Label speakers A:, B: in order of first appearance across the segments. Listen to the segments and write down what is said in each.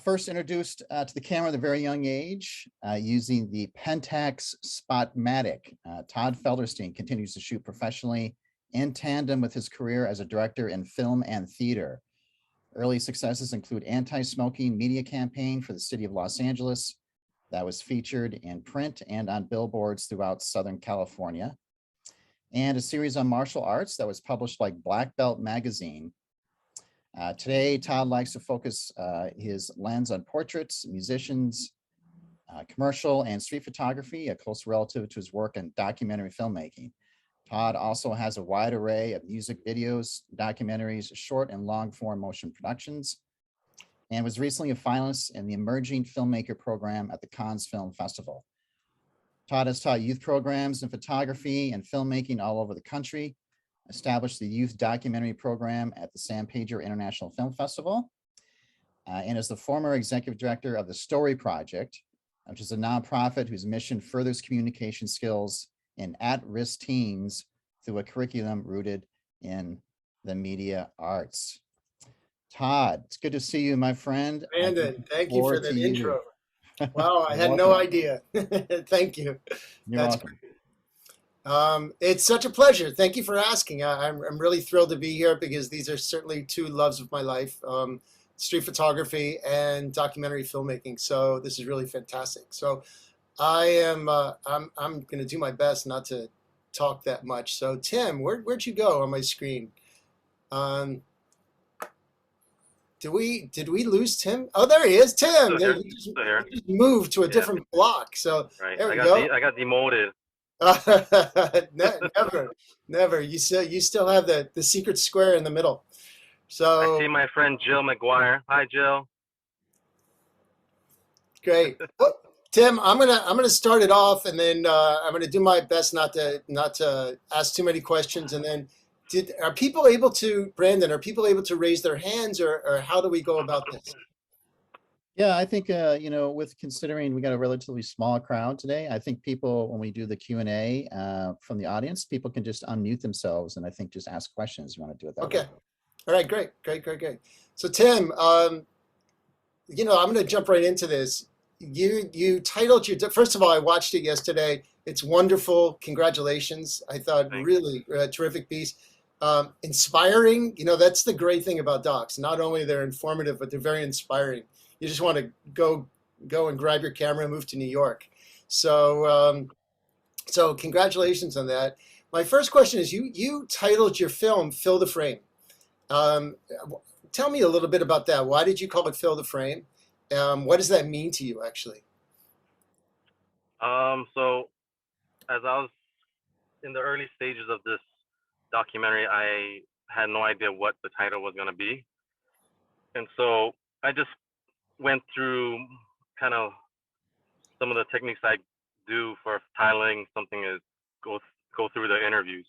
A: First introduced to the camera at a very young age using the Pentax Spotmatic. Todd Felderstein continues to shoot professionally in tandem with his career as a director in film and theater. Early successes include anti-smoking media campaign for the city of Los Angeles that was featured in print and on billboards throughout Southern California, and a series on martial arts that was published by Black Belt Magazine. Today, Todd likes to focus his lens on portraits, musicians, commercial and street photography, a close relative to his work in documentary filmmaking. Todd also has a wide array of music videos, documentaries, short and long form motion productions, and was recently a finalist in the Emerging Filmmaker Program at the Cannes Film Festival. Todd has taught youth programs in photography and filmmaking all over the country, established the youth documentary program at the San Pedro International Film Festival, and is the former executive director of the Story Project, which is a nonprofit whose mission furthers communication skills in at-risk teens through a curriculum rooted in the media arts. Todd, it's good to see you, my friend.
B: Brandon, thank you for that intro.
A: You.
B: Wow, I had
A: welcome.
B: no idea. Thank you.
A: You're welcome.
B: It's such a pleasure. Thank you for asking. I'm really thrilled to be here because these are certainly two loves of my life, street photography and documentary filmmaking. So this is really fantastic. So I'm going to do my best not to talk that much. So Tim, where'd you go on my screen? Did we lose Tim? Oh, there he is, Tim. He just moved to a different block. So
C: right.
B: There we go.
C: I got demoted.
B: Never. You still have the secret square in the middle. So
C: I see my friend Jill McGuire. Hi, Jill.
B: Great. Well, Tim, I'm gonna start it off, and then I'm gonna do my best not to ask too many questions. And then, are people able to, Brandon? Are people able to raise their hands, or how do we go about this?
A: Yeah, I think, with considering we got a relatively small crowd today, I think people, when we do the Q&A from the audience, people can just unmute themselves and I think just ask questions. You want to do it that way?
B: Okay. All right, great. So Tim, I'm going to jump right into this. You titled your, first of all, I watched it yesterday. It's wonderful. Congratulations. I thought really terrific piece. Inspiring, that's the great thing about docs. Not only they're informative, but they're very inspiring. You just want to go and grab your camera and move to New York. So congratulations on that. My first question is, you titled your film "Fill the Frame." Tell me a little bit about that. Why did you call it "Fill the Frame"? What does that mean to you, actually?
C: So as I was in the early stages of this documentary, I had no idea what the title was going to be, and so I just went through kind of some of the techniques I do for titling something is go through the interviews.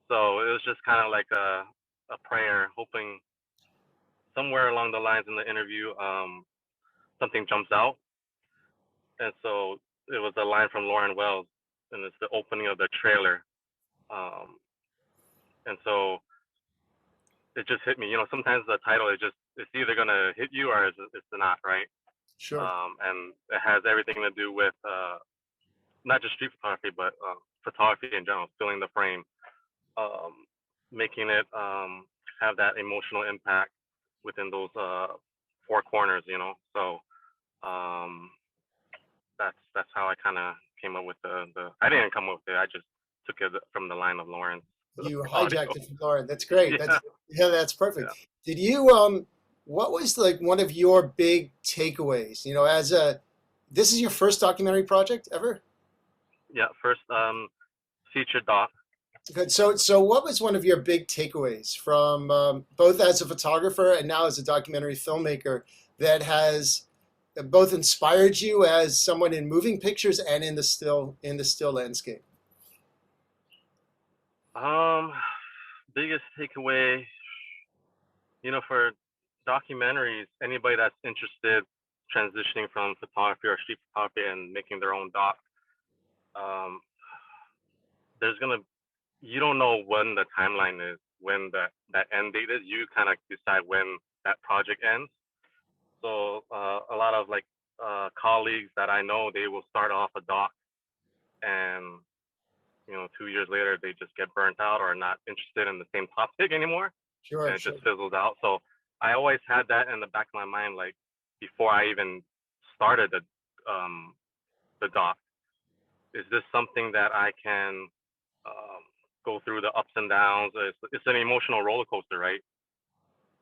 C: So it was just kind of like a prayer, hoping somewhere along the lines in the interview something jumps out. And so it was a line from Lauren Wells, and it's the opening of the trailer. And so it just hit me. Sometimes the title is it's either gonna hit you or it's not, right?
B: Sure.
C: And it has everything to do with not just street photography, but photography in general, filling the frame, making it have that emotional impact within those four corners, So that's how I kind of came up with the. I didn't come up with it. I just took it from the line of Lauren.
B: You hijacked it from Lauren. That's great.
C: Yeah.
B: That's perfect.
C: Yeah.
B: Did you what was like one of your big takeaways? This is your first documentary project ever?
C: Yeah, first feature doc.
B: Good. So what was one of your big takeaways from both as a photographer and now as a documentary filmmaker that has both inspired you as someone in moving pictures and in the still landscape?
C: Biggest takeaway, for documentaries, anybody that's interested transitioning from photography or street photography and making their own doc, you don't know when the timeline is, when that end date is. You kind of decide when that project ends. So a lot of like colleagues that I know, they will start off a doc, and 2 years later they just get burnt out or not interested in the same topic anymore, and
B: Sure,
C: it
B: sure.
C: just fizzles out. So I always had that in the back of my mind, like before I even started the doc. Is this something that I can go through the ups and downs? It's an emotional roller coaster, right?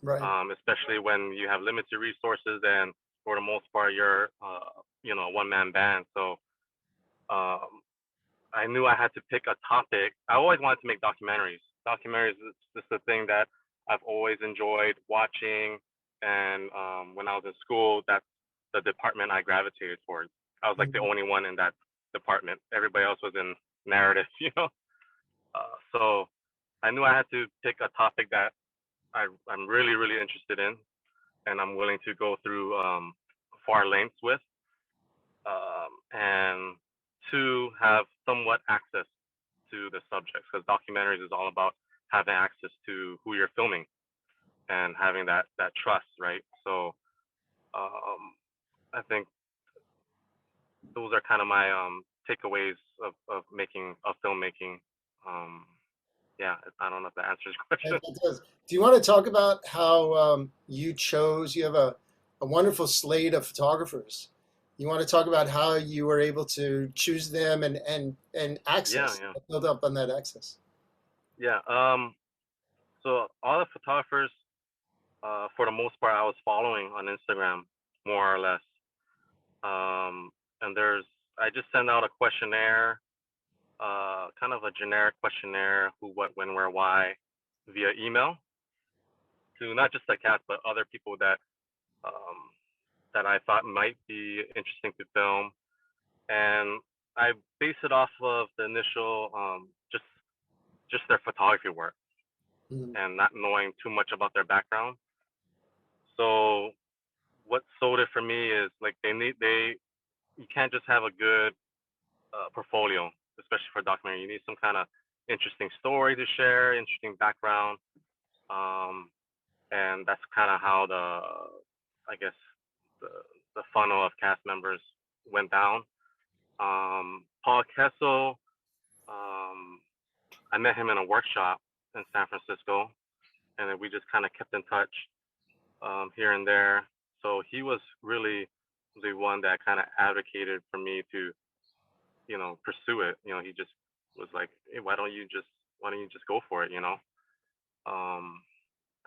B: Right.
C: Especially when you have limited resources, and for the most part you're a one-man band. So um, I knew I had to pick a topic. I always wanted to make documentaries. Documentaries is just a thing that I've always enjoyed watching, and when I was in school, that's the department I gravitated towards. I was like the
B: Mhm.
C: only one in that department. Everybody else was in narrative, So I knew I had to pick a topic that I'm really, really interested in, and I'm willing to go through far lengths with, and to have somewhat access to the subjects, because documentaries is all about having access to who you're filming and having that trust, right? So I think those are kind of my takeaways of making of filmmaking. Um, yeah, I don't know if that answers your question.
B: It does. Do you want to talk about how you have a wonderful slate of photographers? You want to talk about how you were able to choose them and
C: Yeah,
B: access,
C: yeah,
B: build up on that access?
C: yeah. So all the photographers, for the most part, I was following on Instagram, more or less. And I just send out a questionnaire, kind of a generic questionnaire: who, what, when, where, why, via email to not just the cast, but other people um, that I thought might be interesting to film. And I base it off of the initial, just their photography work,
B: Mhm.
C: and not knowing too much about their background. So what sold it for me is like you can't just have a good portfolio, especially for a documentary. You need some kind of interesting story to share, interesting background, um, and that's kind of how I guess, the the funnel of cast members went down. Paul Kessel, um, I met him in a workshop in San Francisco, and then we just kind of kept in touch here and there. So he was really the one that kind of advocated for me to, pursue it. He just was like, hey, why don't you just go for it? Um,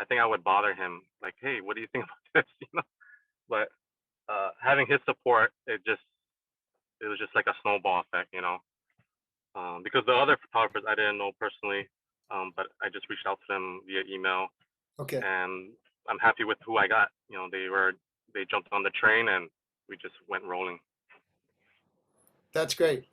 C: I think I would bother him like, hey, what do you think about this? But having his support, it was just like a snowball effect. Because the other photographers I didn't know personally, but I just reached out to them via email,
B: Okay,
C: and I'm happy with who I got. They jumped on the train, and we just went rolling.
B: that's great.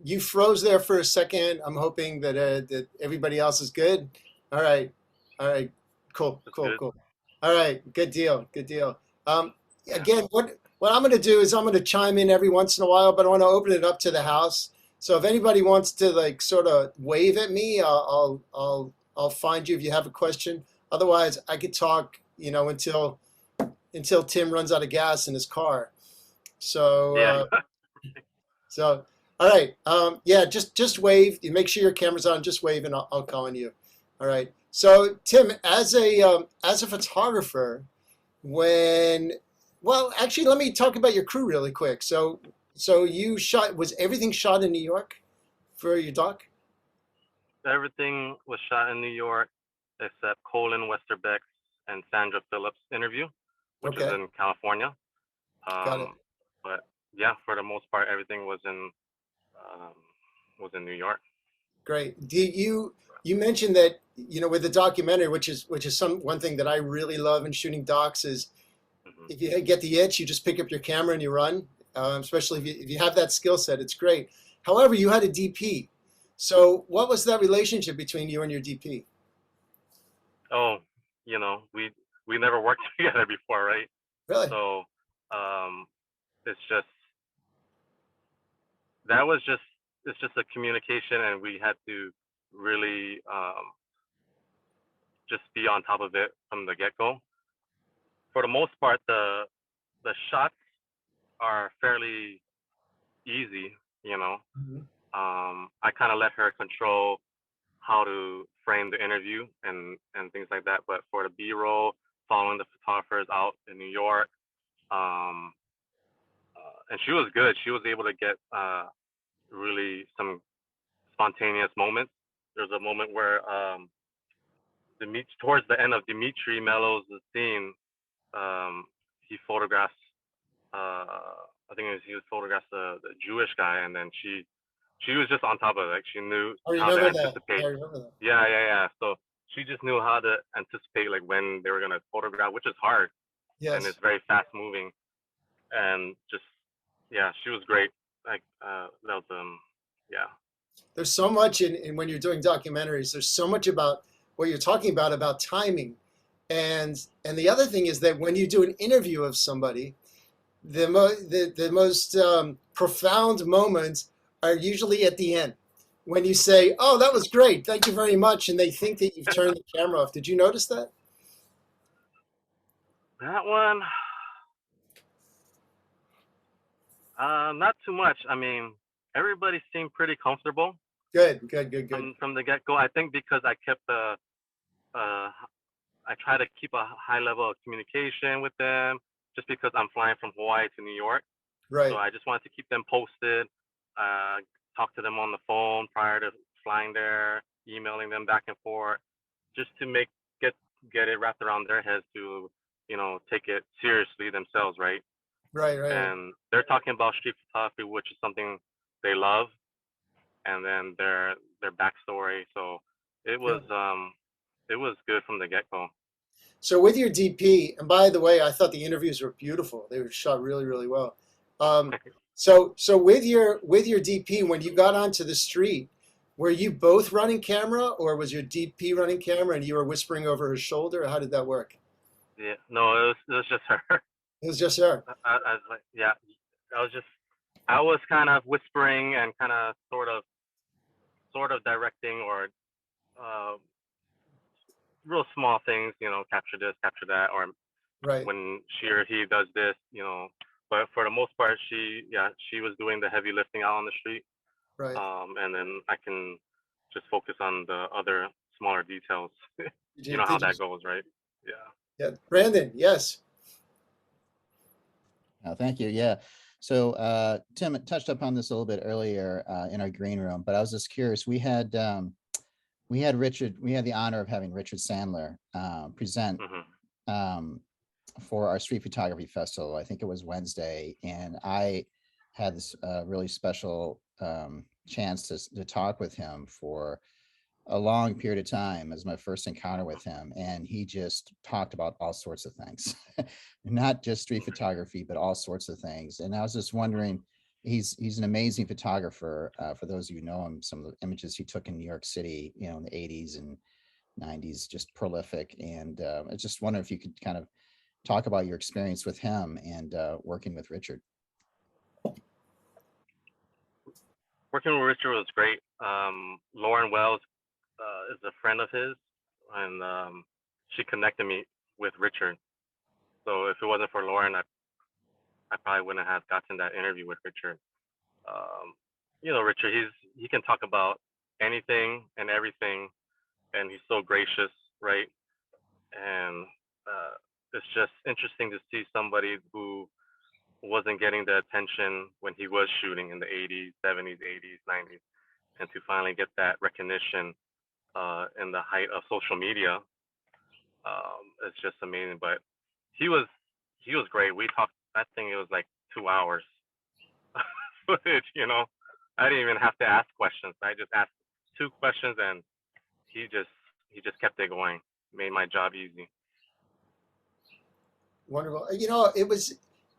B: You froze there for a second. I'm hoping that everybody else is good. All right, all right, cool,
C: Just
B: cool,
C: good.
B: cool. All right, good deal, good deal.
C: Yeah.
B: Again, what I'm going to do is I'm going to chime in every once in a while, but I want to open it up to the house. So if anybody wants to like sort of wave at me, I'll find you if you have a question. Otherwise, I could talk, until Tim runs out of gas in his car. So.
C: Yeah.
B: So, all right. Yeah, just wave. You make sure your camera's on. Just wave, and I'll call on you. All right. So, Tim, as a photographer, when well, actually, let me talk about your crew really quick. So you shot. Was everything shot in New York for your doc?
C: Everything was shot in New York except Colin Westerbeck's and Sandra Phillips' interview, which is
B: Okay,
C: in California.
B: got it.
C: But yeah, for the most part, everything um, was in New York.
B: Great. You mentioned that with the documentary, which is one thing that I really love in shooting docs is
C: Hmm.
B: if you get the itch, you just pick up your camera and you run. Especially if you have that skill set, it's great. However, you had a DP. So what was that relationship between you and your DP?
C: Oh, we never worked together before, right?
B: Really?
C: So um, it's just that was just it's just a communication, and we had to really just be on top of it from the get go. for the most part, the shots are fairly easy. You know,
B: Mhm.
C: I kind of let her control how to frame the interview and things like that. But for the B-roll, following the photographers out in New York, um, and she was good. She was able to get really some spontaneous moments. There's a moment where towards the end of Dimitri Mello's scene, he photographs. I think he photographs the Jewish guy, and then she was just on top of it. Like she knew
B: I
C: how to
B: remember that.
C: anticipate.
B: I remember that.
C: Yeah. So she just knew how to anticipate like when they were gonna photograph, which is hard and
B: Yes.
C: it's very fast moving. And just yeah, she was great. Like that was yeah.
B: There's so much in when you're doing documentaries. There's so much about what you're talking about timing, and the other thing is that when you do an interview of somebody, the most profound moments are usually at the end when you say, "Oh, that was great, thank you very much," and they think that you've turned the camera off. Did you notice that?
C: That one, not too much. I mean, everybody seemed pretty comfortable
B: Good, good, good, good.
C: from the get go. I think because I kept I try to keep a high level of communication with them, just because I'm flying from Hawaii to New York. So
B: Right,
C: I just wanted to keep them posted, talk to them on the phone prior to flying there, emailing them back and forth, just to get it wrapped around their heads to, take it seriously themselves, right?
B: right.
C: And they're talking about street photography, which is something they love, and then their backstory. So it was
B: Good.
C: it was good from the get go.
B: So with your DP, and by the way, I thought the interviews were beautiful. They were shot really, really well. So with your DP, when you got onto the street, were you both running camera, or was your DP running camera and you were whispering over her shoulder? How did that work?
C: Yeah, no, it was just her.
B: It was just her.
C: I was like, yeah, I was kind of whispering and kind of sort of directing or uh, real small things, capture this, capture that, or
B: Right,
C: when she or he does this. But for the most part, she was doing the heavy lifting out on the street,
B: right.
C: and then I can just focus on the other smaller details.
B: Did
C: You
B: you,
C: know how
B: did you,
C: that goes, right? Yeah.
B: yeah. Brandon, yes.
A: Thank you. Yeah. So Tim touched upon this a little bit earlier in our green room, but I was just curious. We had the honor of having Richard Sandler present
C: Hmm.
A: um, for our street photography festival. I think it was Wednesday, and I had this really special chance to talk with him for a long period of time as my first encounter with him, and he just talked about all sorts of things, not just street photography, but all sorts of things. And I was just wondering, he's an amazing photographer. For those of you who know him, some of the images he took in New York City, in the 80s and 90s, just prolific. And I just wonder if you could kind of talk about your experience with him and working with Richard.
C: Working with Richard was great. Lauren Wells is a friend of his, and she connected me with Richard. So if it wasn't for Lauren, I probably wouldn't have gotten that interview with Richard. Um, Richard, he can talk about anything and everything, and he's so gracious, right? And it's just interesting to see somebody who wasn't getting the attention when he was shooting in the 80s, 70s, 80s, 90s, and to finally get that recognition in the height of social media. It's just amazing. But he was great. We talked. I think it was like 2 hours footage. I didn't even have to ask questions. I just asked two questions, and he just kept it going. Made my job easy.
B: Wonderful. It was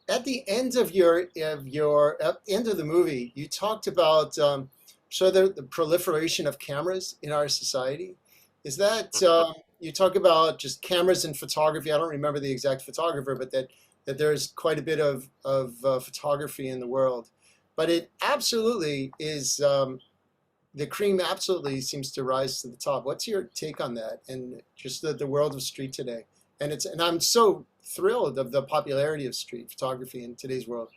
B: at the end of your end of the movie. You talked about sort of the proliferation of cameras in our society. Is that you talk about just cameras and photography? I don't remember the exact photographer, but that there's quite a bit of photography in the world. But it absolutely is. The cream absolutely seems to rise to the top. What's your take on that, and just the world of street today? And I'm so thrilled of the popularity of street photography in today's world.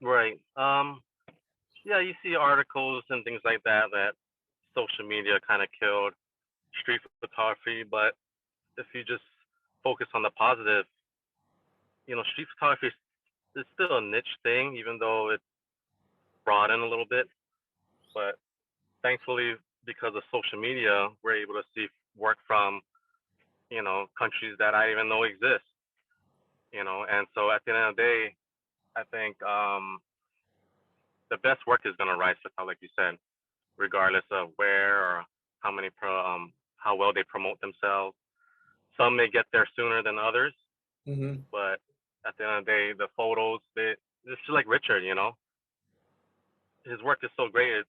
C: Right. Yeah, you see articles and things like that that social media kind of killed street photography, but if you just focus on the positive, street photography is still a niche thing, even though it's broadened a little bit. But thankfully, because of social media, we're able to see work from, countries that I even know exist, and so at the end of the day, I think the best work is going to rise to top, like you said, regardless of where or how well they promote themselves. Some may get there sooner than others,
B: Mm-hmm.
C: but at the end of the day, the photos, it's just like Richard, his work is so great.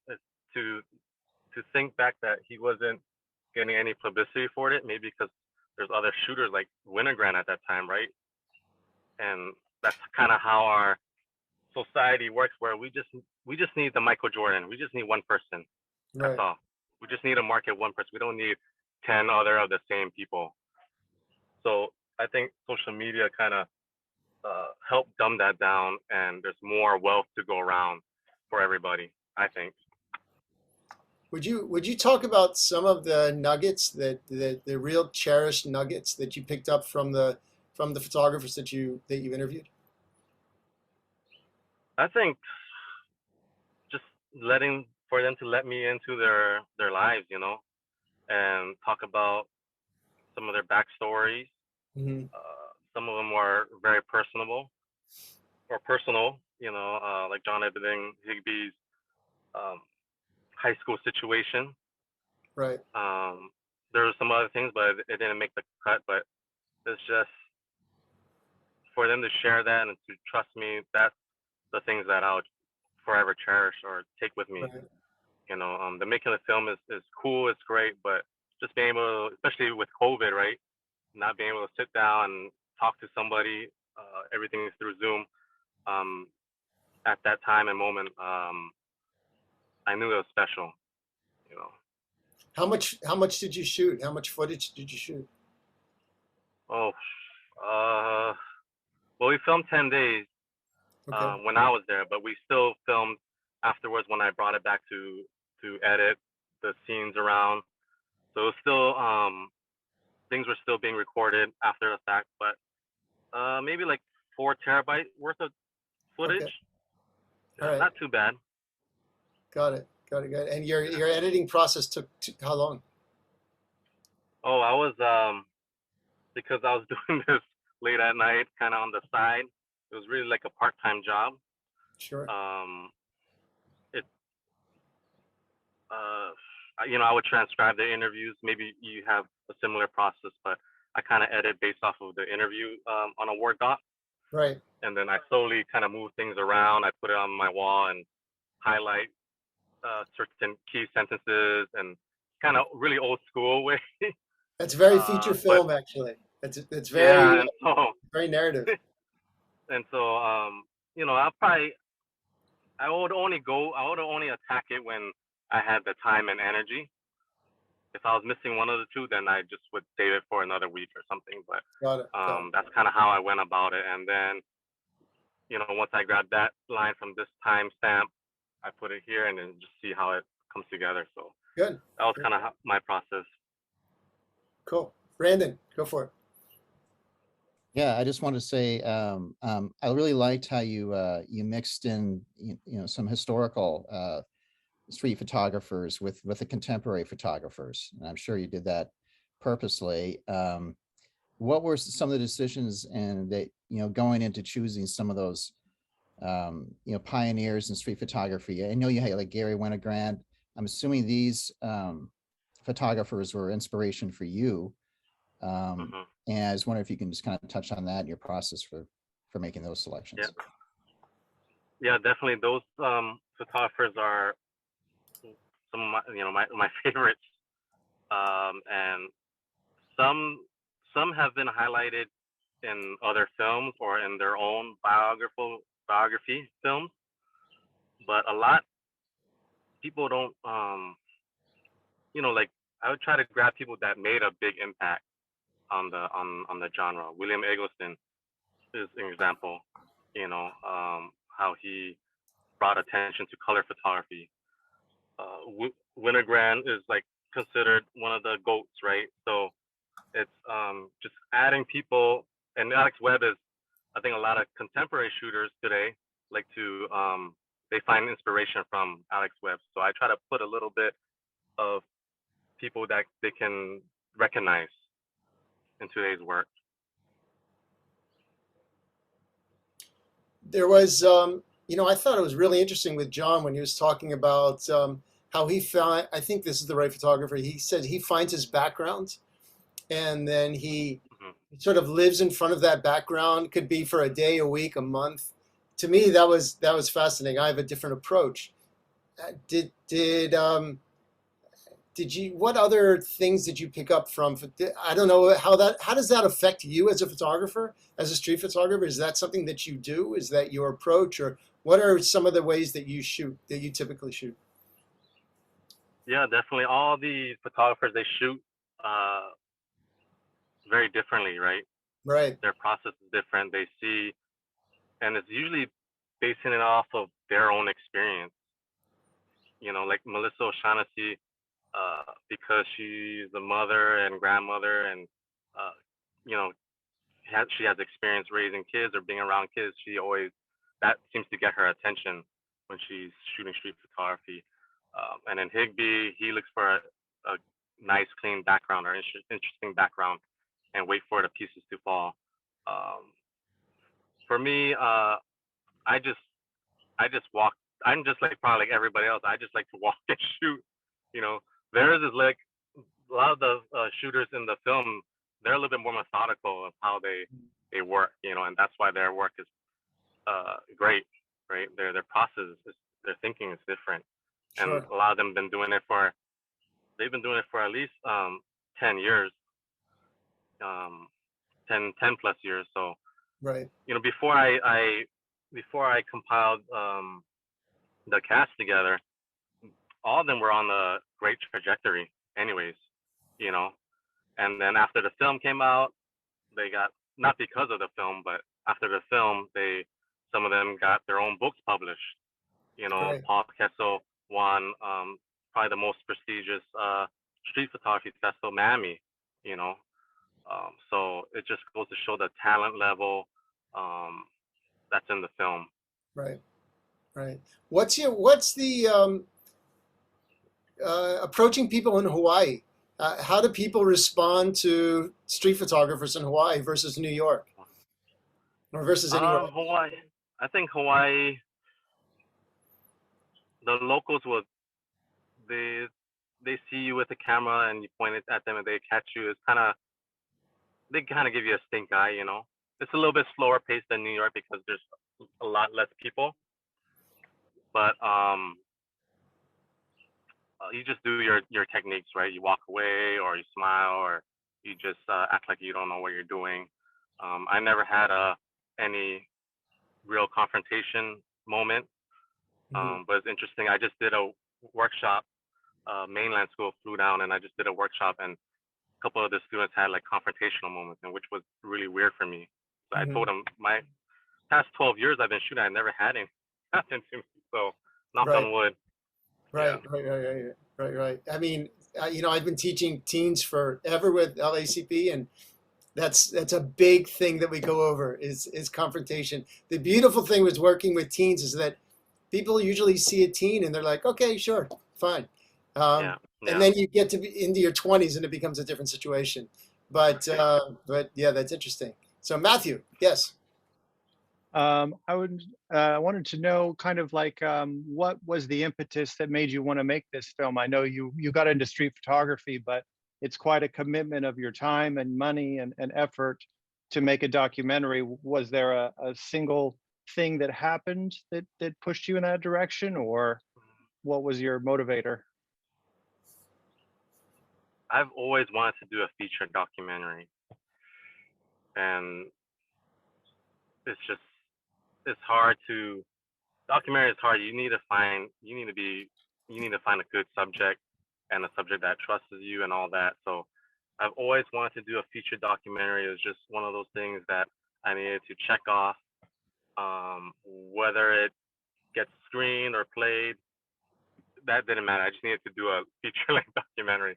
C: To think back that he wasn't getting any publicity for it, maybe because there's other shooters like Winogrand at that time, right? And that's kind of how our society works, where we just need the Michael Jordan. We just need one person. That's
B: Right.
C: all. We just need to market one person. We don't need 10 other of the same people. So I think social media kind of helped dumb that down, and there's more wealth to go around for everybody, I think.
B: Would you talk about some of the nuggets that the real cherished nuggets that you picked up from the photographers that you interviewed?
C: I think just for them to let me into their lives, and talk about some of their backstories.
B: Mm-hmm.
C: Some of them were very personal, like John Ebbing Higbee's high school situation.
B: Right.
C: There were some other things, but it didn't make the cut. But it's just for them to share that and to trust me. That's the things that I'll forever cherish or take with me.
B: Right.
C: The making of the film is cool. It's great, but just being able to, especially with COVID, right? Not being able to sit down and talk to somebody, everything is through Zoom. At that time and moment, I knew it was special.
B: How much did you shoot? How much footage did you shoot?
C: Oh, well, we filmed 10 days
B: Okay.
C: when I was there, but we still filmed afterwards when I brought it back to edit the scenes around. So it was still things were still being recorded after the fact, but maybe like 4 terabyte worth of footage.
B: Okay. All right.
C: Not too bad.
B: Got it. And your editing process took how long?
C: Oh, I was because I was doing this late at night, kind of on the side. It was really like a part-time job.
B: Sure.
C: I would transcribe the interviews. Maybe you have a similar process, but I kind of edit based off of the interview on a Word doc.
B: Right.
C: And then I slowly kind of move things around. I put it on my wall and highlight certain key sentences and kind of really old school way.
B: That's very feature film, actually. It's very
C: yeah, and so,
B: very narrative.
C: And so I would only attack it when I had the time and energy. If I was missing one of the two, then I just would save it for another week or something. But
B: Got it.
C: that's kind of how I went about it. And then, once I grabbed that line from this timestamp, I put it here and then just see how it comes together. So
B: good.
C: That was kind of my process.
B: Cool. Brandon, go for it.
A: Yeah, I just want to say I really liked how you mixed in some historical street photographers with the contemporary photographers, and I'm sure you did that purposely. What were some of the decisions and that going into choosing some of those pioneers in street photography? I know you had like Gary Winogrand. I'm assuming these photographers were inspiration for you. And I was wondering if you can just kind of touch on that in your process for making those selections.
C: Yeah, definitely. Those photographers are some of my favorites, and some have been highlighted in other films or in their own biography films, but a lot people don't. Like I would try to grab people that made a big impact on the genre. William Eggleston is an example. How he brought attention to color photography. Winogrand is like considered one of the goats, right? So it's just adding people, and Alex Webb is, I think a lot of contemporary shooters today like to they find inspiration from Alex Webb. So I try to put a little bit of people that they can recognize in today's work.
B: There was, I thought it was really interesting with John when he was talking about how he found, I think this is the right photographer. He said he finds his background and then he sort of lives in front of that background. Could be for a day, a week, a month. To me, that was fascinating. I have a different approach. Did you? What other things did you pick up from? I don't know how does that affect you as a photographer, as a street photographer? Is that something that you do? Is that your approach, or what are some of the ways that you shoot, that you typically shoot?
C: Yeah, definitely. All the photographers, they shoot very differently, right?
B: Right.
C: Their process is different. They see, and it's usually basing it off of their own experience. Like Melissa O'Shaughnessy, because she's a mother and grandmother, and she has experience raising kids or being around kids. That seems to get her attention when she's shooting street photography. And then Higby, he looks for a nice, clean background or interesting background, and wait for the pieces to fall. For me, I just walk. I'm just like probably like everybody else. I just like to walk and shoot. Theirs is like a lot of the shooters in the film. They're a little bit more methodical of how they work. And that's why their work is great, right? Their process, their thinking is different, and
B: Sure.
C: a lot of them they've been doing it for at least 10 years, 10 plus years. So
B: Right.
C: before I compiled the cast together, all of them were on a great trajectory anyways, and then after the film came out, they got, not because of the film, but after the film, some of them got their own books published.
B: Right.
C: Paul Kessel won probably the most prestigious street photography festival, Miami. So it just goes to show the talent level that's in the film.
B: Right. Right. What's the approaching people in Hawaii? How do people respond to street photographers in Hawaii versus New York, or versus anywhere?
C: Hawaii. I think Hawaii, the locals they see you with the camera and you point it at them and they catch you. They kind of give you a stink eye. It's a little bit slower paced than New York because there's a lot less people. But you just do your techniques, right? You walk away, or you smile, or you just act like you don't know what you're doing. I never had any real confrontation moment, but it's interesting. I just did a workshop. Mainland school flew down, and I just did a workshop, and a couple of the students had like confrontational moments, and which was really weird for me. So I told them my past 12 years I've been shooting, I never had any happen to me. So knock on wood.
B: Right. I mean, I've been teaching teens forever with LACP, and that's a big thing that we go over is confrontation. The beautiful thing with working with teens is that people usually see a teen and they're like, okay, sure, fine. And then you get to into your 20s and it becomes a different situation. But yeah, that's interesting. So Matthew, yes.
D: I wanted to know kind of like what was the impetus that made you want to make this film? I know you got into street photography, but it's quite a commitment of your time and money and effort to make a documentary. Was there a single thing that happened that pushed you in that direction, or what was your motivator?
C: I've always wanted to do a feature documentary, and it's hard to documentary is hard. You need to find a good subject, and a subject that trusts you and all that. So I've always wanted to do a feature documentary. It was just one of those things that I needed to check off. Whether it gets screened or played, that didn't matter. I just needed to do a feature-length documentary.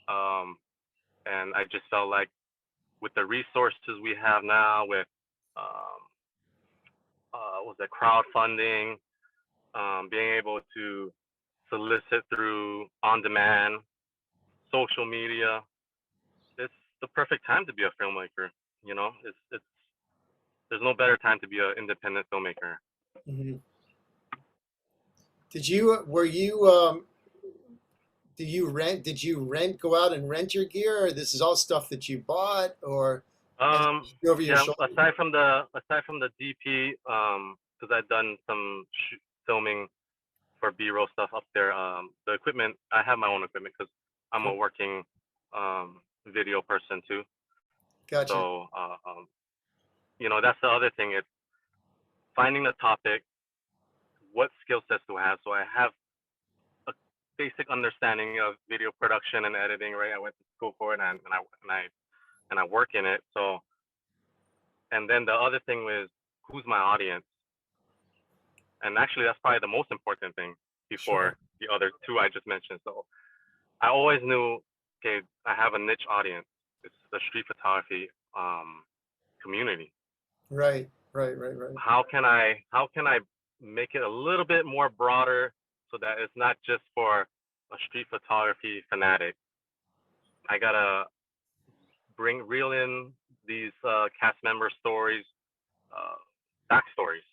C: And I just felt like with the resources we have now, with was it crowdfunding, being able to solicit through on-demand, social media, it's the perfect time to be a filmmaker. You know, it's there's no better time to be an independent filmmaker.
B: Mm-hmm. Did you go out and rent your gear, or this is all stuff that you bought, or over your
C: Yeah,
B: shoulder?
C: aside from the DP, because I've done some filming for B-roll stuff up there. The equipment, I have my own equipment because I'm a working video person too.
B: Gotcha.
C: So you know, that's the other thing. It's finding the topic, what skill sets do I have. So I have a basic understanding of video production and editing, right? I went to school for it, and I work in it. So, and then the other thing was, who's my audience? And actually, that's probably the most important thing before the other two I just mentioned. So I always knew, okay, I have a niche audience. It's the street photography community.
B: Right.
C: How can I make it a little bit more broader so that it's not just for a street photography fanatic? I gotta reel in these cast member stories, backstories,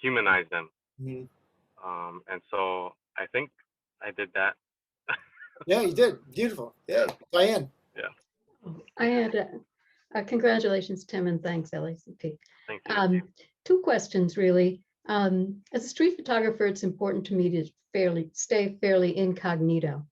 C: humanize them.
B: Mm-hmm.
C: And so I think I did that.
B: Yeah, you did. Beautiful. Yeah, Diane.
C: Yeah.
E: I had congratulations, Tim, and thanks, LACP.
C: Thank you.
E: Two questions, really. As a street photographer, it's important to me to stay fairly incognito.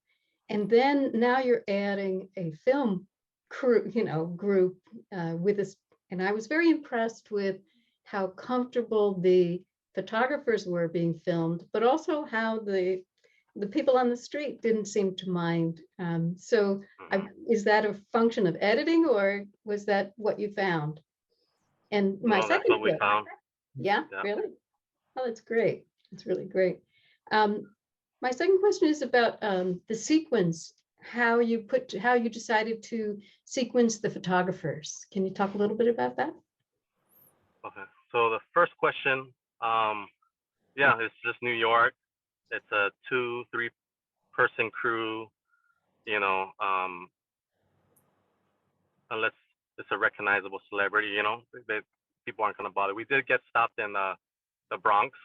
E: And then now you're adding a film crew, group with us. And I was very impressed with how comfortable the photographers were being filmed, but also how the people on the street didn't seem to mind. Is that a function of editing, or was that what you found? And my second
C: that's what we found.
E: Yeah, really? Oh, that's great. It's really great. My second question is about the sequence, how you decided to sequence the photographers. Can you talk a little bit about that?
C: Okay. So the first question, yeah, it's just New York. It's a 2-3 person crew, unless it's a recognizable celebrity, that people aren't going to bother. We did get stopped in the Bronx,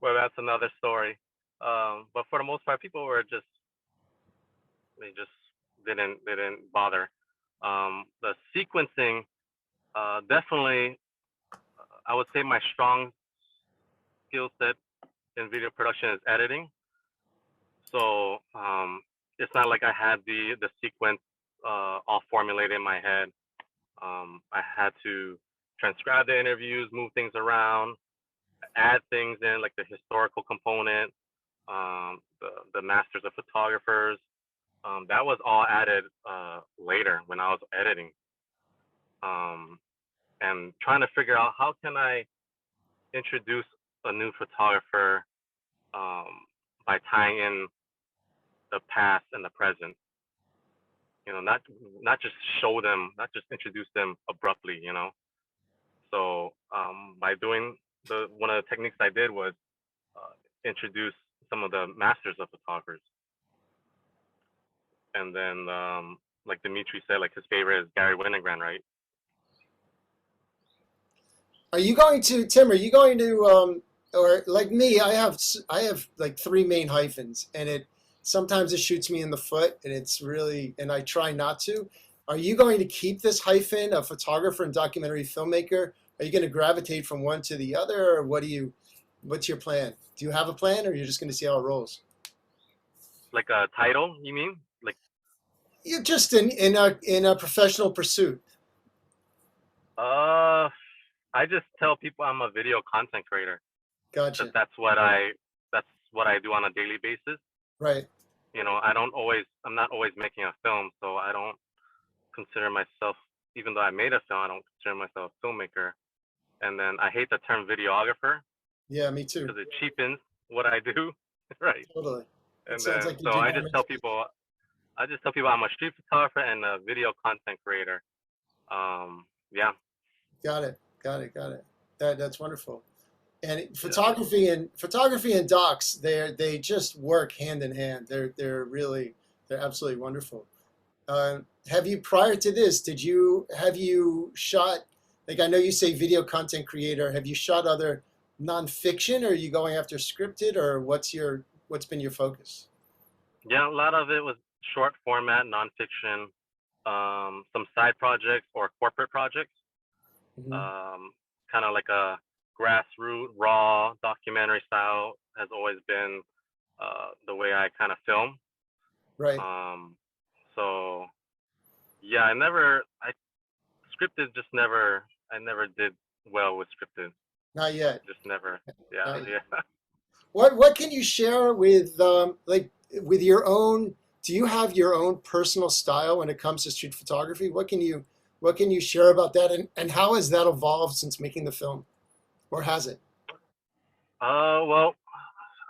C: well, that's another story. But for the most part, people were they just didn't bother. The sequencing, definitely, I would say my strong skill set in video production is editing. So it's not like I had the sequence all formulated in my head. I had to transcribe the interviews, move things around, add things in, like the historical component, the masters of photographers. That was all added later when I was editing. And trying to figure out how can I introduce a new photographer by tying in the past and the present. Not just show them, not just introduce them abruptly. So by doing one of the techniques I did was introduce some of the masters of photographers. And then, like Dimitri said, like his favorite is Gary Winogrand, right?
B: Are you going to, Tim, or like me, I have like 3 main hyphens, and sometimes it shoots me in the foot, and I try not to. Are you going to keep this hyphen of photographer and documentary filmmaker? Are you going to gravitate from one to the other, or what's your plan? Do you have a plan, or you're just going to see how it rolls?
C: Like a title, you mean? Like
B: you're just in a professional pursuit.
C: I just tell people I'm a video content creator.
B: Gotcha.
C: That's what I do on a daily basis.
B: Right.
C: you know, I'm not always making a film, so I don't consider myself, even though I made a film, I don't consider myself a filmmaker. And then I hate the term videographer
B: Yeah, me too.
C: because it cheapens what I do, right?
B: Totally. It
C: And
B: sounds
C: then,
B: like you
C: so
B: do
C: I just
B: damage.
C: tell people, I'm a street photographer and a video content creator. Yeah,
B: Got it. Got it. Got it. That's wonderful. And
C: yeah.
B: photography and docs, they just work hand in hand. They're absolutely wonderful. Have you, prior to this, have you shot, like, I know you say video content creator, have you shot other nonfiction, or are you going after scripted, or what's been your focus?
C: Yeah, a lot of it was short format, nonfiction, some side projects or corporate projects,
B: Mhm.
C: kind of like a grassroots, raw documentary style has always been the way I kind of film.
B: Right.
C: So yeah, scripted just never, I never did well with scripted,
B: Not yet.
C: just never. Yeah,
B: Not yet.
C: yeah.
B: What can you share with like with your own? Do you have your own personal style when it comes to street photography? What can you share about that, and how has that evolved since making the film, or has it?
C: Well,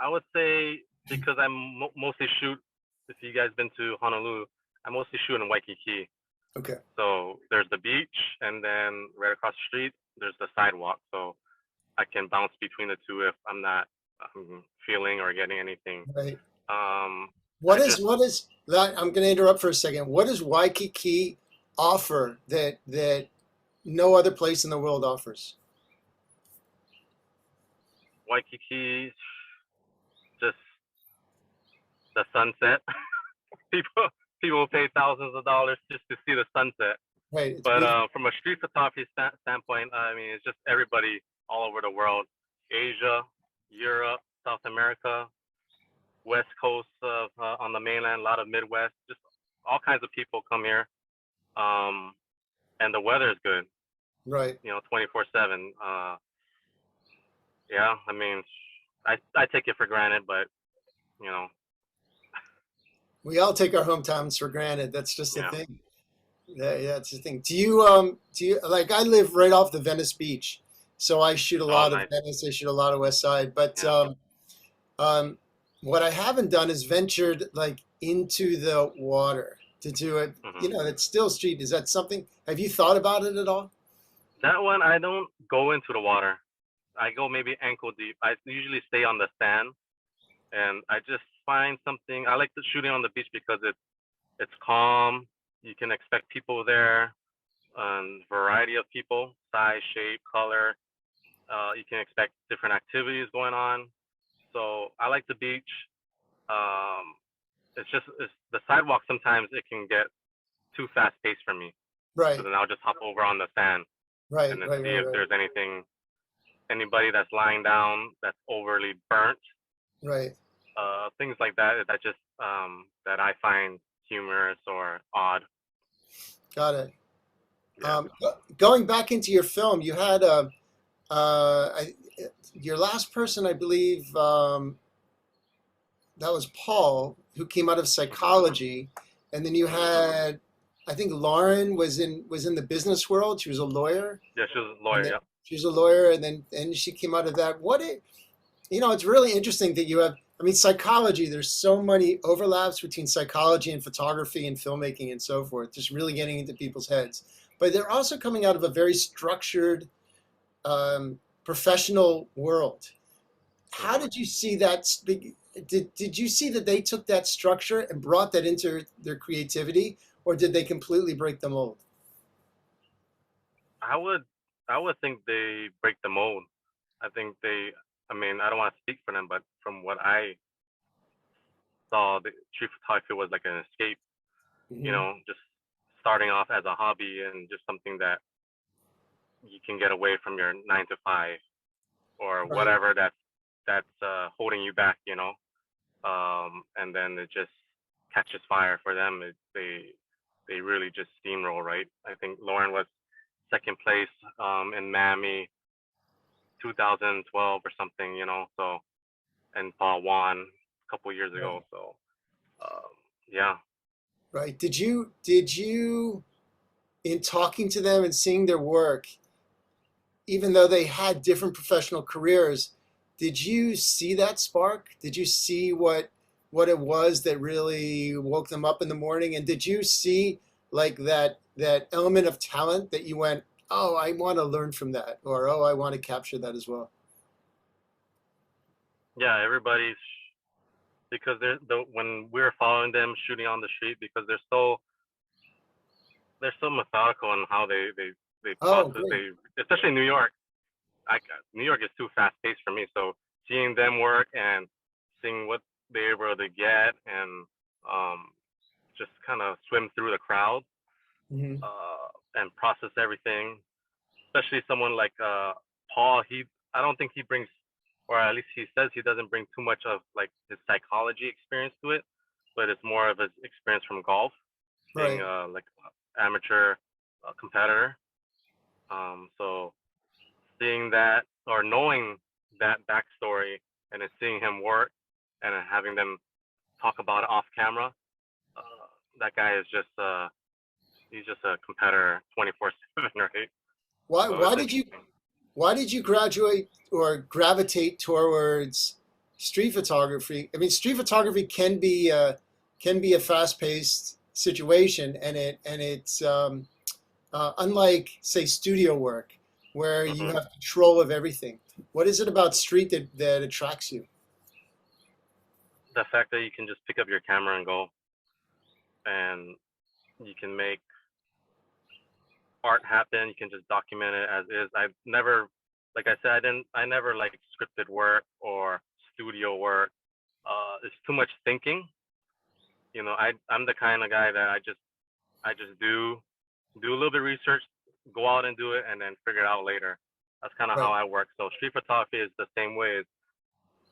C: I would say because I mostly shoot. If you guys been to Honolulu, I mostly shoot in Waikiki.
B: Okay.
C: So there's the beach, and then right across the street there's the sidewalk. So I can bounce between the two if I'm not feeling or getting anything.
B: Right.
C: Um,
B: What is that? I'm going to interrupt for a second. What does Waikiki offer that no other place in the world offers?
C: Waikiki, just the sunset. people pay thousands of dollars just to see the sunset.
B: Right. It's
C: But
B: beautiful.
C: from a street photography standpoint, I mean, it's just everybody all over the world: Asia, Europe, South America, West Coast of on the mainland, a lot of Midwest, just all kinds of people come here. And the weather is good,
B: Right.
C: 24/7. Yeah, I mean, I take it for granted, but you know,
B: We all take our hometowns for granted. That's just the
C: yeah.
B: thing. Yeah, it's the thing. Do you like, I live right off the Venice Beach, so I shoot a
C: Oh,
B: lot of
C: nice.
B: Venice, I shoot a lot of West Side, but
C: Yeah.
B: what I haven't done is ventured like into the water to do it.
C: Mm-hmm.
B: It's still street. Is that something? Have you thought about it at all?
C: That one, I don't go into the water. I go maybe ankle deep. I usually stay on the sand, and I just find something. I like the shooting on the beach because it's calm. You can expect people there, variety of people, size, shape, color. You can expect different activities going on. So I like the beach. It's the sidewalk. Sometimes it can get too fast paced for me.
B: Right,
C: So then I'll just hop over on the sand
B: right,
C: and then
B: right,
C: see
B: right,
C: if
B: right,
C: there's anybody that's lying down that's overly burnt.
B: right.
C: Things like that that I find humorous or odd.
B: Got it.
C: Yeah.
B: Going back into your film, you had your last person, I believe, that was Paul, who came out of psychology, and then you had, I think Lauren was in the business world. She was a lawyer.
C: Yeah, she was a lawyer. Yeah.
B: She was a lawyer, and she came out of that. It's really interesting that you have. I mean, psychology. There's so many overlaps between psychology and photography and filmmaking and so forth. Just really getting into people's heads. But they're also coming out of a very structured, professional world. How did you see that? Did you see that they took that structure and brought that into their creativity, or did they completely break the mold?
C: I would think they break the mold. I think I mean, I don't want to speak for them, but from what I saw, the street photography was like an escape.
B: Mm-hmm.
C: Just starting off as a hobby and just something that you can get away from your 9 to 5 or
B: Right.
C: whatever that's holding you back. And then it just catches fire for them. They really just steamroll, right? I think Lauren was second place in Miami 2012 or something, so, and Paul won a couple years ago. So Yeah.
B: Right. Did you, in talking to them and seeing their work, even though they had different professional careers, did you see that spark? Did you see what it was that really woke them up in the morning? And did you see like that element of talent that you went, oh, I want to learn from that, or oh, I want to capture that as well?
C: Yeah, everybody's, because when we were following them shooting on the street, because they're so methodical in how they
B: Oh,
C: process,
B: great.
C: they, especially New York. New York is too fast paced for me. So seeing them work and seeing what they're able to get, and just kind of swim through the crowd,
B: Hmm.
C: and process everything. Especially someone like Paul. I don't think he brings, or at least he says he doesn't bring too much of like his psychology experience to it, but it's more of his experience from golf, being
B: Right.
C: like amateur competitor. So seeing that, or knowing that backstory, and then seeing him work and then having them talk about it off camera, uh, that guy is just he's just a competitor 24/7, right?
B: Why
C: So it's
B: why did you
C: interesting.
B: why did you graduate or gravitate towards street photography? I mean, street photography can be a fast-paced situation, and it's unlike, say, studio work, where you
C: Hmm.
B: have control of everything. What is it about street that attracts you?
C: The fact that you can just pick up your camera and go, and you can make art happen. You can just document it as is. I've never, like I said, I never like scripted work or studio work. It's too much thinking. I'm the kind of guy that I just do a little bit of research, go out and do it, and then figure it out later. That's kind of how
B: Right.
C: I work. So street photography is the same way.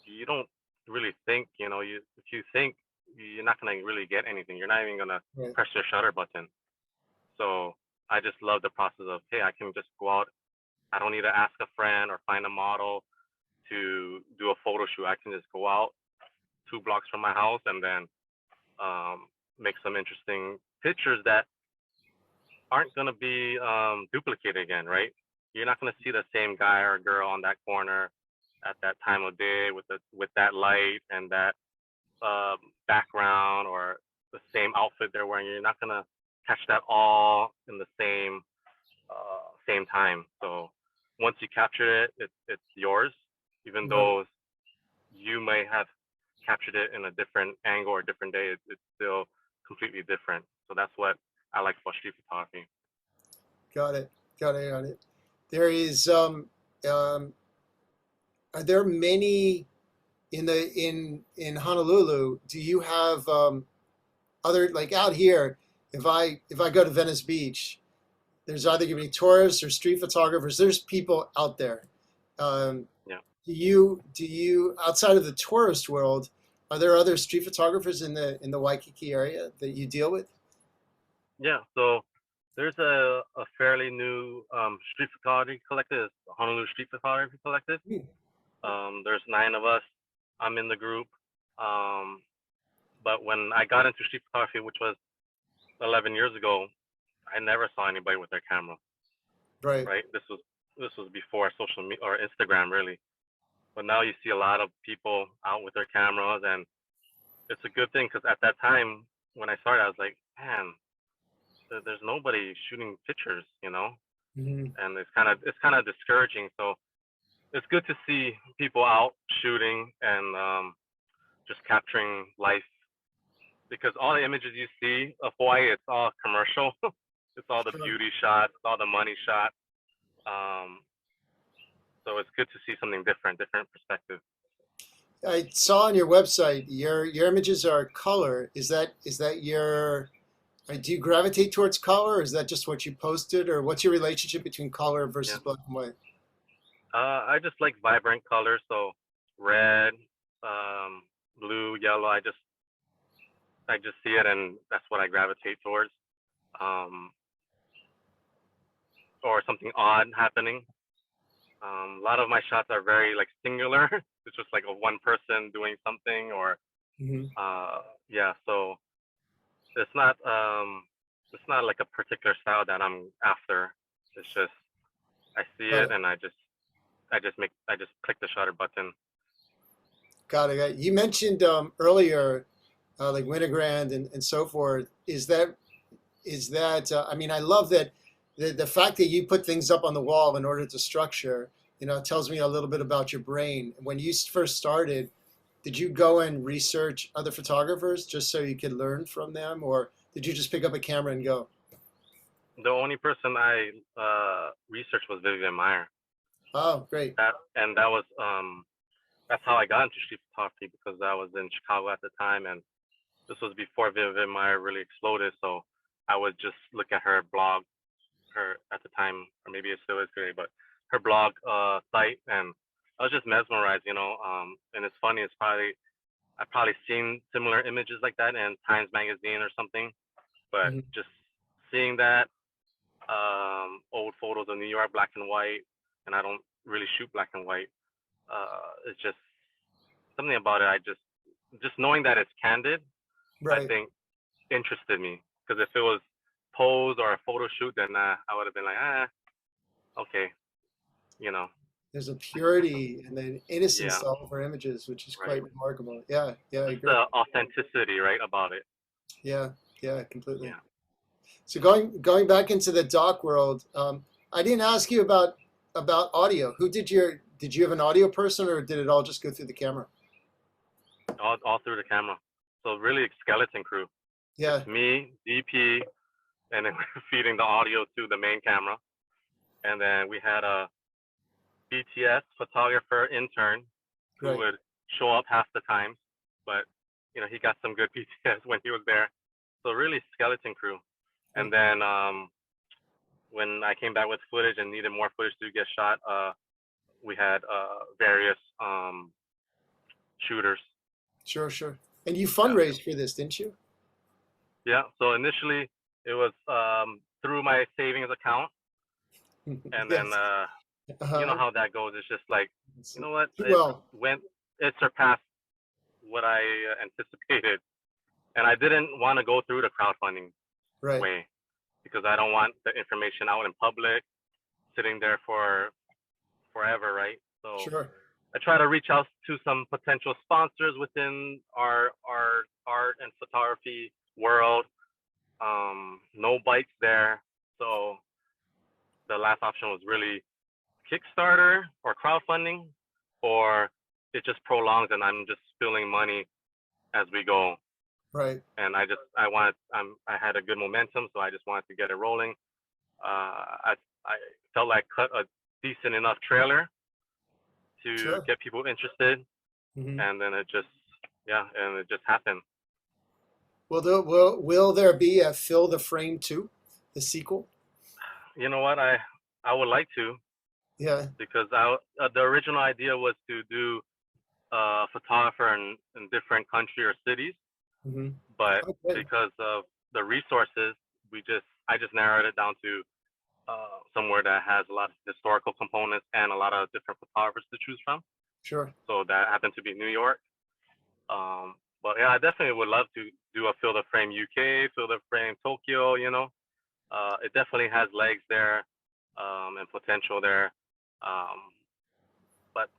C: You don't really think. If you think, you're not gonna really get anything. You're not even gonna
B: Right.
C: press your shutter button. So I just love the process of, hey, I can just go out. I don't need to ask a friend or find a model to do a photo shoot. I can just go out 2 blocks from my house and then um, make some interesting pictures that aren't going to be duplicated again, right? You're not going to see the same guy or girl on that corner at that time of day with that light and that um, background, or the same outfit they're wearing. You're not going to catch that all in the same time. So once you capture it, it's yours, even
B: Right.
C: though you may have captured it in a different angle or a different day. It's still completely different. So that's what I like about street photography.
B: Got it. Got it. Got it. There is um, are there many in Honolulu? Do you have other, like out here? If I go to Venice Beach, there's either going to be tourists or street photographers. There's people out there. Um,
C: Yeah.
B: do you outside of the tourist world, are there other street photographers in the Waikiki area that you deal with?
C: Yeah. So there's a fairly new street photography collective, it's the Honolulu Street Photography Collective.
B: Hmm.
C: There's 9 of us. I'm in the group. Um, but when I got into street photography, which was 11 years ago, I never saw anybody with their camera.
B: Right.
C: Right? This was before social media or Instagram, really. But now you see a lot of people out with their cameras, and it's a good thing, because at that time when I started, I was like, man, there's nobody shooting pictures,
B: Hmm.
C: and it's kind of discouraging. So it's good to see people out shooting and just capturing life, because all the images you see of Hawaii, it's all commercial. It's all the
B: Sure.
C: beauty shots, it's all the money shots. Um, so it's good to see something different perspective.
B: I saw on your website your images are color. Is that your do you gravitate towards color, or is that just what you posted, or what's your relationship between color versus
C: Yeah.
B: black and white?
C: I just like vibrant colors, so red, blue, yellow. I just see it, and that's what I gravitate towards. Um, or something odd happening. A lot of my shots are very like singular. It's just like a one person doing something, or
B: Hmm.
C: uh, yeah. So it's not like a particular style that I'm after. It's just I see it and I just click the shutter button.
B: Got it. You mentioned earlier, like Winogrand and so forth. Is that? I mean, I love that the fact that you put things up on the wall in order to structure. You know, it tells me a little bit about your brain. When you first started, did you go and research other photographers just so you could learn from them, or did you just pick up a camera and go?
C: The only person I researched was Vivian Meyer.
B: Oh, great.
C: That was that's how I got into street photography, because I was in Chicago at the time, and this was before Vivian Meyer really exploded. So I would just look at her blog, her at the time, or maybe it still is today, but her blog site, and I was just mesmerized, you know. And it's funny, I've probably seen similar images like that in Times Magazine or something, but just seeing that, old photos of New York, black and white, and I don't really shoot black and white. It's just something about it. Just knowing that it's candid,
B: Right.
C: I think interested me. Because if it was pose or a photo shoot, then I would have been like, okay, you know.
B: There's a purity and an innocence
C: Yeah.
B: to all of our images, which is
C: Right.
B: quite remarkable. Yeah, yeah, I
C: It's
B: agree.
C: the authenticity, right, about it.
B: Yeah, yeah, completely.
C: Yeah.
B: So going back into the doc world, I didn't ask you about audio. Did you have an audio person, or did it all just go through the camera?
C: All through the camera. So really skeleton crew.
B: Yeah,
C: It's me, DP, and then we're feeding the audio to the main camera. And then we had a BTS photographer intern who
B: right.
C: would show up half the time, but you know, he got some good BTS when he was there. So really skeleton crew. And then when I came back with footage and needed more footage to get shot, we had various shooters.
B: Sure, sure. And you fundraised for this, didn't you?
C: Yeah. So initially it was through my savings account, and then you know how that goes. It's just like, you know what? It surpassed what I anticipated, and I didn't want to go through the crowdfunding
B: right.
C: way, because I don't want the information out in public, sitting there for forever, right? So
B: Sure.
C: I try to reach out to some potential sponsors within our art and photography world. No bites there, so the last option was really Kickstarter or crowdfunding, or it just prolongs and I'm just spilling money as we go.
B: Right.
C: And I had a good momentum, so I just wanted to get it rolling. I felt like cut a decent enough trailer to get people interested, and then it just happened.
B: Will there be a Fill the Frame 2, the sequel?
C: You know what, I would like to.
B: Yeah.
C: Because the original idea was to do a photographer in different country or cities, but because of the resources, I just narrowed it down to somewhere that has a lot of historical components and a lot of different photographers to choose from.
B: Sure.
C: So that happened to be New York. But yeah, I definitely would love to do a Fill the Frame UK, Fill the Frame Tokyo, you know. It definitely has legs there, and potential there. But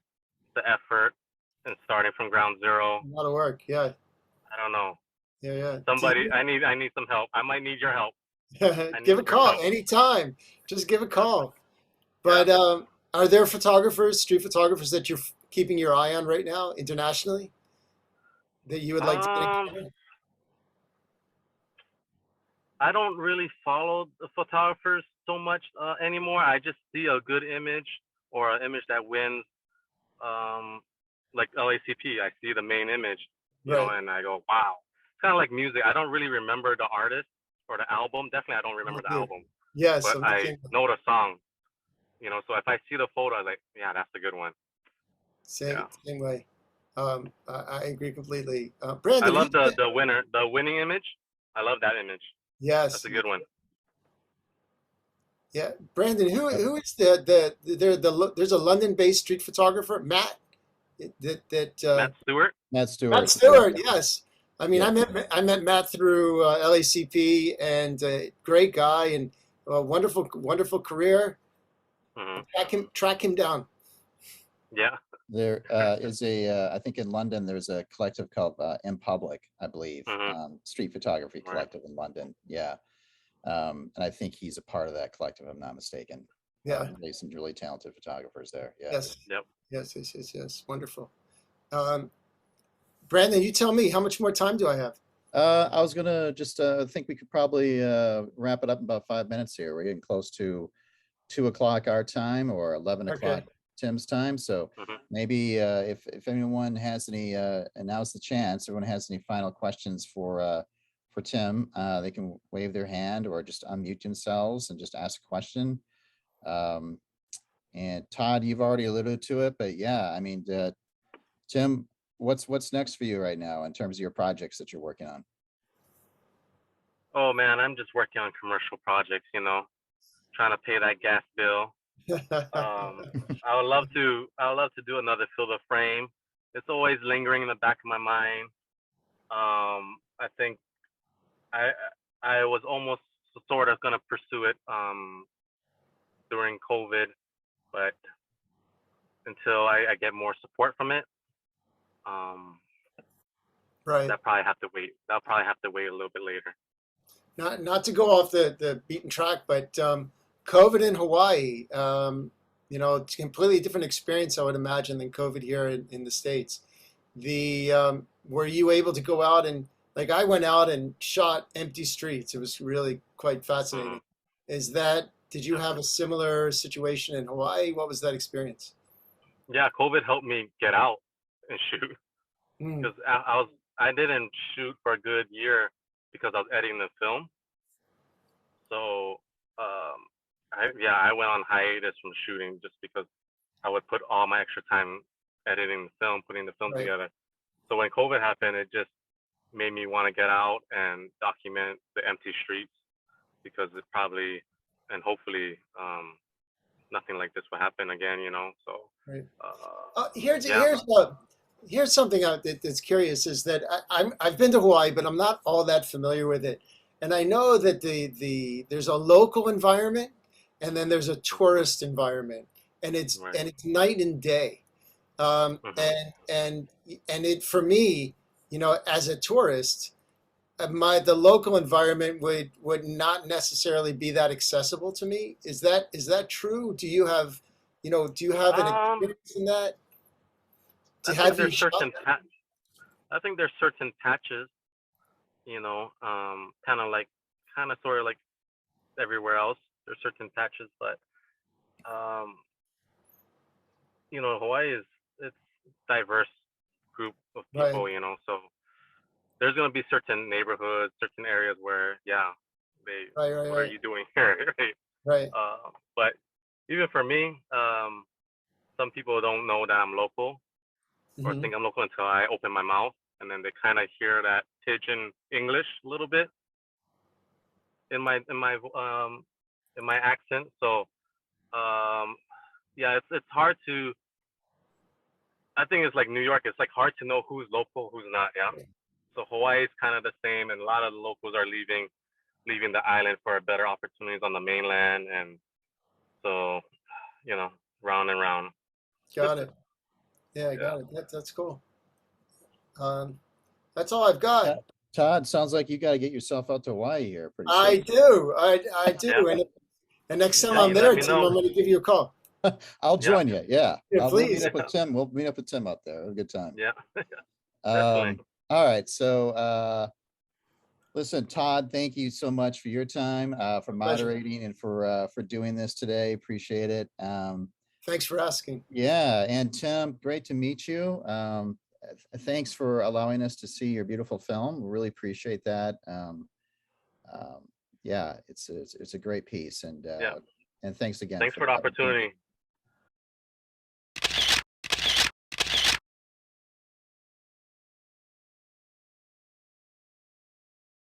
C: the effort and starting from ground zero.
B: A lot of work, yeah.
C: I don't know.
B: Yeah.
C: Somebody, I need some help. I might need your help.
B: Give a call anytime. Just give a call. But are there street photographers that you're keeping your eye on right now internationally that you would like to get?
C: I don't really follow the photographers so much anymore. I just see a good image or an image that wins, like LACP. I see the main image, you know, and I go, wow. It's kind of like music. I don't really remember the artist or the album. Definitely, I don't remember the album.
B: Yes,
C: but I know the song. You know, so if I see the photo, I'm like, yeah, that's a good one.
B: Same way. I agree completely. Brandon,
C: I love the winning image. I love that image.
B: Yes,
C: that's a good one.
B: Yeah, Brandon, who is there's a London-based street photographer, Matt.
C: Matt Stewart.
A: Matt Stewart.
B: Matt Stewart, yes. I mean,
A: Yeah.
B: I met Matt through LACP, and great guy and wonderful career.
C: Hmm.
B: Track him down.
C: Yeah.
A: There is I think in London, there's a collective called In Public, I believe,
C: Hmm.
A: street photography
C: Right.
A: collective in London. Yeah. And I think he's a part of that collective, if I'm not mistaken.
B: Yeah.
A: There's some really talented photographers there. Yeah.
B: Yes.
C: Yep.
B: Yes. Wonderful. Brandon, you tell me, how much more time do I have?
A: I was gonna just think we could probably wrap it up in about 5 minutes here. We're getting close to 2 o'clock our time, or 11 o'clock
B: Okay.
A: Tim's time. So
C: Hmm.
A: maybe if anyone has any, and now's the chance, everyone has any final questions for Tim, they can wave their hand or just unmute themselves and just ask a question. And Todd, you've already alluded to it, but yeah, I mean, Tim, what's next for you right now in terms of your projects that you're working on?
C: Oh man, I'm just working on commercial projects, you know, trying to pay that gas bill. I would love to do another Field of Frame. It's always lingering in the back of my mind. I think I was almost sort of gonna pursue it during COVID, but until I get more support from it,
B: Right.
C: that'll probably have to wait. That'll probably have to wait a little bit later.
B: Not to go off the beaten track, but COVID in Hawaii, you know, it's a completely different experience, I would imagine, than COVID here in the States. Were you able to go out and, like, I went out and shot empty streets. It was really quite fascinating. Did you have a similar situation in Hawaii? What was that experience?
C: Yeah, COVID helped me get out and shoot,
B: Mm,
C: because I didn't shoot for a good year because I was editing the film. So I went on hiatus from shooting just because I would put all my extra time editing the film, putting the film
B: right.
C: together. So when COVID happened, it just made me want to get out and document the empty streets, because it probably and hopefully nothing like this will happen again, you know. So
B: Right.
C: yeah.
B: Here's something that's curious, is that I've been to Hawaii, but I'm not all that familiar with it. And I know that there's a local environment, and then there's a tourist environment, and it's
C: Right.
B: night and day.
C: Mhm.
B: And it, for me, you know, as a tourist, the local environment would not necessarily be that accessible to me. Is that true? Do you have an experience in that?
C: I think there's certain I think there's certain patches, you know, kind of sort of like everywhere else. There's certain patches, but um, you know, Hawaii it's diverse group of
B: Right,
C: people, you know, so there's gonna be certain neighborhoods, certain areas where, yeah, what are
B: right,
C: you doing here? Right?
B: right.
C: But even for me, some people don't know that I'm local, or
B: Hmm.
C: think I'm local until I open my mouth, and then they kind of hear that pidgin English a little bit in my accent. So yeah, it's hard to. I think it's like New York. It's like hard to know who's local, who's not. Yeah. So Hawaii is kind of the same, and a lot of the locals are leaving the island for better opportunities on the mainland, and so, you know, round and round.
B: Got it. Yeah, I
C: Yeah.
B: got it. That's cool. Um, that's all I've got.
A: Todd, sounds like you got to get yourself out to Hawaii here pretty
B: I
A: soon.
B: do. I do.
C: Yeah.
B: And next time
C: Yeah.
B: I'm
C: You let
B: there,
C: me
B: Tim,
C: know.
B: I'm going to give you a call.
A: I'll
C: Yeah.
A: join you. Yeah.
B: Yeah,
A: We'll meet
B: please.
A: up with Tim. We'll meet up with Tim up there. Have a good time.
C: Yeah. Definitely.
A: All right. So, listen, Todd, thank you so much for your time, for
B: Pleasure.
A: moderating and for doing this today. Appreciate it.
B: Thanks for asking.
A: Yeah. And Tim, great to meet you. Thanks for allowing us to see your beautiful film. Really appreciate that. Yeah, it's a great piece. And
C: Yeah.
A: and thanks again.
C: Thanks for the
A: that.
C: opportunity.